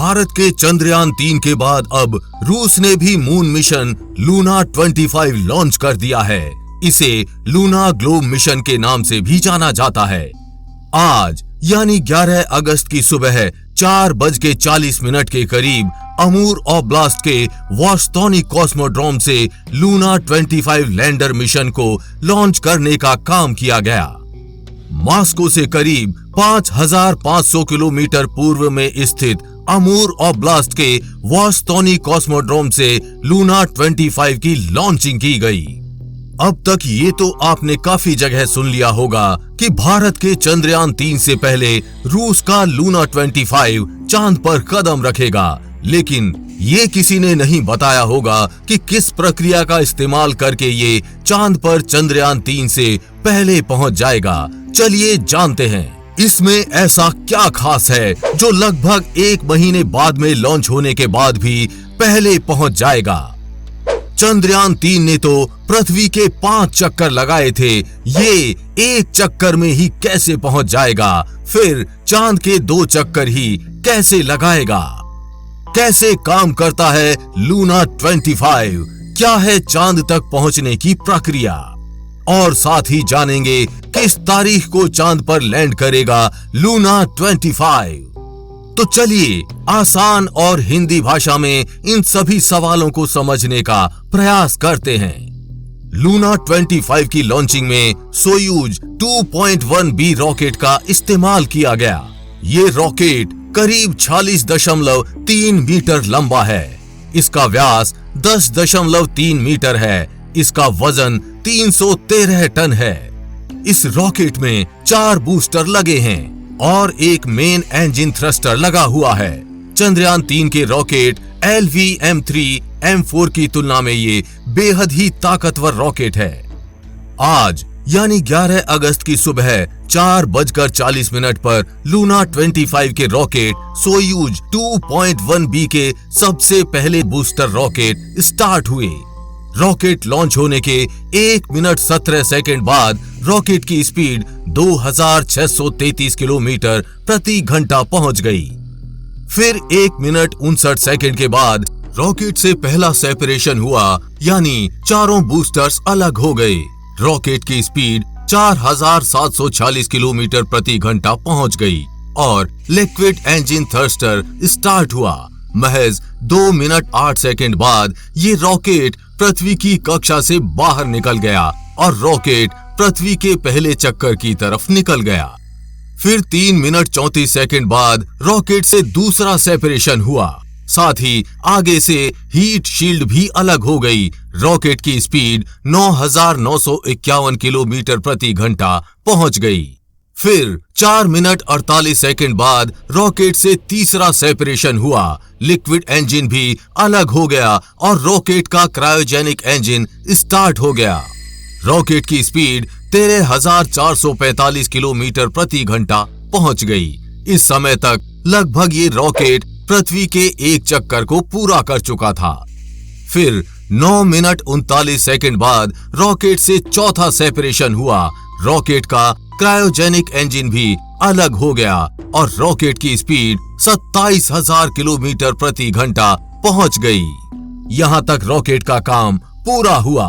भारत के चंद्रयान 3 के बाद अब रूस ने भी मून मिशन लूना 25 लॉन्च कर दिया है। इसे लूना ग्लोब मिशन के नाम से भी जाना जाता है। आज यानी 11 अगस्त की सुबह 4:40 के करीब अमूर ओब्लास्ट के वोस्तोनी कॉस्मोड्रोम से लूना 25 लैंडर मिशन को लॉन्च करने का काम किया गया। मॉस्को से करीब 5500 किलोमीटर पूर्व में स्थित अमूर ओब्लास्ट के वोस्तोनी कॉस्मोड्रोम से लूना 25 की लॉन्चिंग की गई। अब तक ये तो आपने काफी जगह सुन लिया होगा कि भारत के चंद्रयान 3 से पहले रूस का लूना 25 चांद पर कदम रखेगा, लेकिन ये किसी ने नहीं बताया होगा कि किस प्रक्रिया का इस्तेमाल करके ये चांद पर चंद्रयान 3 से पहले पहुंच जाएगा। चलिए जानते हैं इसमें ऐसा क्या खास है जो लगभग 1 महीने बाद में लॉन्च होने के बाद भी पहले पहुंच जाएगा। चंद्रयान 3 ने तो पृथ्वी के 5 चक्कर लगाए थे, ये 1 चक्कर में ही कैसे पहुंच जाएगा? फिर चांद के 2 चक्कर ही कैसे लगाएगा? कैसे काम करता है लूना 25? क्या है चांद तक पहुंचने की प्रक्रिया? और साथ ही जानेंगे किस तारीख को चांद पर लैंड करेगा लूना 25। तो चलिए आसान और हिंदी भाषा में इन सभी सवालों को समझने का प्रयास करते हैं। लूना 25 की लॉन्चिंग में सोयूज 2.1B रॉकेट का इस्तेमाल किया गया। ये रॉकेट करीब 46.3 मीटर लंबा है। इसका व्यास 10.3 मीटर है। इसका वजन 313 टन है। इस रॉकेट में 4 बूस्टर लगे हैं और एक मेन इंजन थ्रस्टर लगा हुआ है। चंद्रयान 3 के रॉकेट LVM-3M4 की तुलना में ये बेहद ही ताकतवर रॉकेट है। आज यानी 11 अगस्त की सुबह 4:40 पर लूना 25 के रॉकेट सोयूज 2.1B के सबसे पहले बूस्टर रॉकेट स्टार्ट हुए। रॉकेट लॉन्च होने के 1 मिनट 17 सेकंड बाद रॉकेट की स्पीड 2633 किलोमीटर प्रति घंटा पहुंच गई। फिर 1 मिनट 59 सेकंड के बाद रॉकेट से पहला सेपरेशन हुआ, यानी चारों बूस्टर्स अलग हो गए। रॉकेट की स्पीड 4740 किलोमीटर प्रति घंटा पहुंच गई और लिक्विड इंजन थ्रस्टर स्टार्ट हुआ। महज 2 मिनट 8 सेकंड बाद ये रॉकेट पृथ्वी की कक्षा से बाहर निकल गया और रॉकेट पृथ्वी के पहले चक्कर की तरफ निकल गया। फिर 3 मिनट 34 सेकंड बाद रॉकेट से दूसरा सेपरेशन हुआ। साथ ही आगे से हीट शील्ड भी अलग हो गई। रॉकेट की स्पीड 9951 किलोमीटर प्रति घंटा पहुंच गई। फिर 4 मिनट 48 सेकंड बाद रॉकेट से तीसरा सेपरेशन हुआ। लिक्विड इंजन भी अलग हो गया और रॉकेट का क्रायोजेनिक इंजन स्टार्ट हो गया। रॉकेट की स्पीड 13,445 किलोमीटर प्रति घंटा पहुंच गई। इस समय तक लगभग ये रॉकेट पृथ्वी के 1 चक्कर को पूरा कर चुका था। फिर 9 मिनट 39 सेकंड बाद रॉकेट से चौथा सेपरेशन हुआ। रॉकेट का क्रायोजेनिक इंजन भी अलग हो गया और रॉकेट की स्पीड 27,000 किलोमीटर प्रति घंटा पहुंच गई। यहां तक रॉकेट का काम पूरा हुआ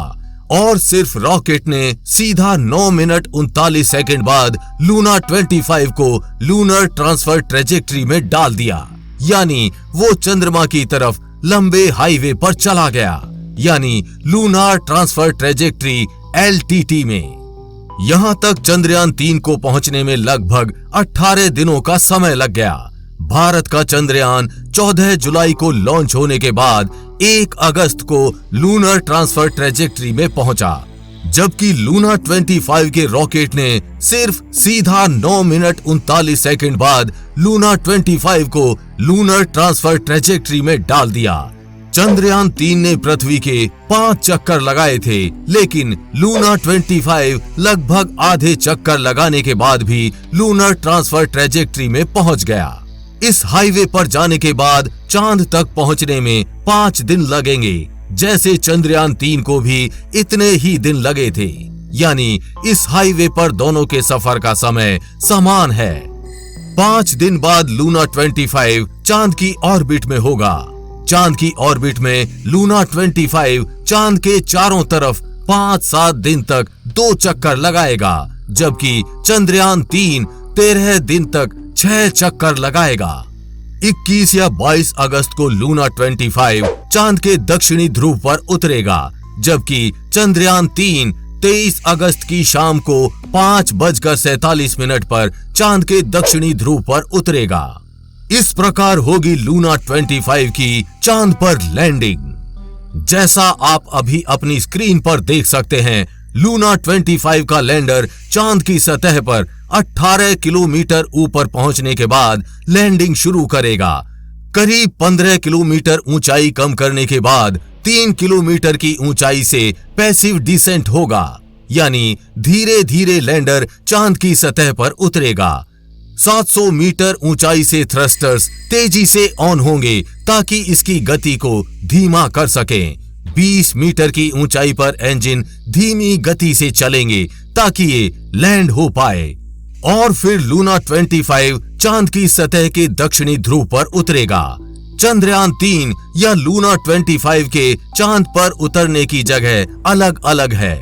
और सिर्फ रॉकेट ने सीधा 9 मिनट 39 सेकंड बाद लूना 25 को लूनर ट्रांसफर ट्रेजेक्ट्री में डाल दिया, यानी वो चंद्रमा की तरफ लंबे हाईवे पर चला गया, यानी लूनर ट्रांसफर ट्रेजेक्ट्री LTT में। यहां तक चंद्रयान 3 को पहुंचने में लगभग 18 दिनों का समय लग गया। भारत का चंद्रयान 14 जुलाई को लॉन्च होने के बाद 1 अगस्त को लूनर ट्रांसफर ट्रेजेक्ट्री में पहुंचा, जबकि लूना 25 के रॉकेट ने सिर्फ सीधा 9 मिनट 39 सेकंड बाद लूना 25 को लूनर ट्रांसफर ट्रेजेक्ट्री में डाल दिया। चंद्रयान 3 ने पृथ्वी के 5 चक्कर लगाए थे, लेकिन लूना 25 लगभग आधे चक्कर लगाने के बाद भी लूनर ट्रांसफर ट्रेजेक्ट्री में पहुंच गया। इस हाईवे पर जाने के बाद चांद तक पहुंचने में 5 दिन लगेंगे, जैसे चंद्रयान 3 को भी इतने ही दिन लगे थे, यानी इस हाईवे पर दोनों के सफर का समय समान है। 5 दिन बाद लूना 25 चांद की ऑर्बिट में होगा। चांद की ऑर्बिट में लूना 25 चांद के चारों तरफ 5-7 दिन तक 2 चक्कर लगाएगा, जबकि चंद्रयान 3 13 दिन तक 6 चक्कर लगाएगा। 21 या 22 अगस्त को लूना 25 चांद के दक्षिणी ध्रुव पर उतरेगा, जबकि चंद्रयान 3 23 अगस्त की शाम को 5:47 पर चांद के दक्षिणी ध्रुव पर उतरेगा। इस प्रकार होगी लूना 25 की चांद पर लैंडिंग। जैसा आप अभी अपनी स्क्रीन पर देख सकते हैं, लूना 25 का लैंडर चांद की सतह पर 18 किलोमीटर ऊपर पहुंचने के बाद लैंडिंग शुरू करेगा। करीब 15 किलोमीटर ऊंचाई कम करने के बाद 3 किलोमीटर की ऊंचाई से पैसिव डिसेंट होगा, यानी धीरे धीरे लैंडर चांद की सतह पर उतरेगा। 700 मीटर ऊंचाई से थ्रस्टर्स तेजी से ऑन होंगे ताकि इसकी गति को धीमा कर सकें। 20 मीटर की ऊंचाई पर इंजन धीमी गति से चलेंगे ताकि ये लैंड हो पाए। और फिर लूना 25 चांद की सतह के दक्षिणी ध्रुव पर उतरेगा। चंद्रयान 3 या लूना 25 के चांद पर उतरने की जगह अलग अलग है।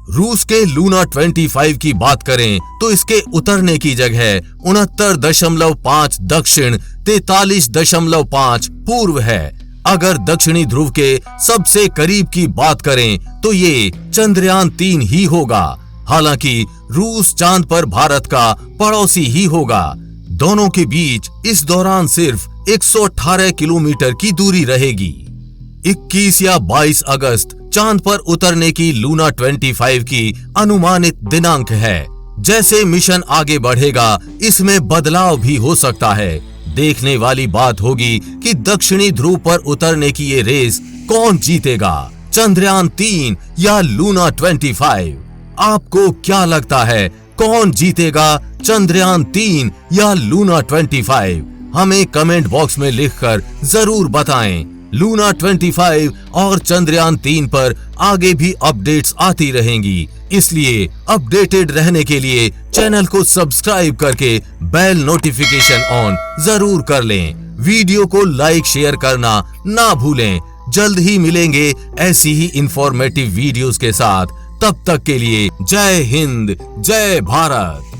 रूस के लूना 25 की बात करें तो इसके उतरने की जगह 69.5 दक्षिण 43.5 पूर्व है। अगर दक्षिणी ध्रुव के सबसे करीब की बात करें तो ये चंद्रयान 3 ही होगा। हालांकि रूस चांद पर भारत का पड़ोसी ही होगा। दोनों के बीच इस दौरान सिर्फ 118 किलोमीटर की दूरी रहेगी। 21 या 22 अगस्त चांद पर उतरने की लूना 25 की अनुमानित दिनांक है। जैसे मिशन आगे बढ़ेगा इसमें बदलाव भी हो सकता है। देखने वाली बात होगी कि दक्षिणी ध्रुव पर उतरने की ये रेस कौन जीतेगा, चंद्रयान 3 या लूना 25। आपको क्या लगता है, कौन जीतेगा, चंद्रयान 3 या लूना 25? हमें कमेंट बॉक्स में लिखकर जरूर बताएं। लूना 25 और चंद्रयान 3 पर आगे भी अपडेट्स आती रहेंगी, इसलिए अपडेटेड रहने के लिए चैनल को सब्सक्राइब करके बेल नोटिफिकेशन ऑन जरूर कर लें। वीडियो को लाइक शेयर करना ना भूलें। जल्द ही मिलेंगे ऐसी ही इंफॉर्मेटिव वीडियोस के साथ। तब तक के लिए जय हिंद, जय भारत।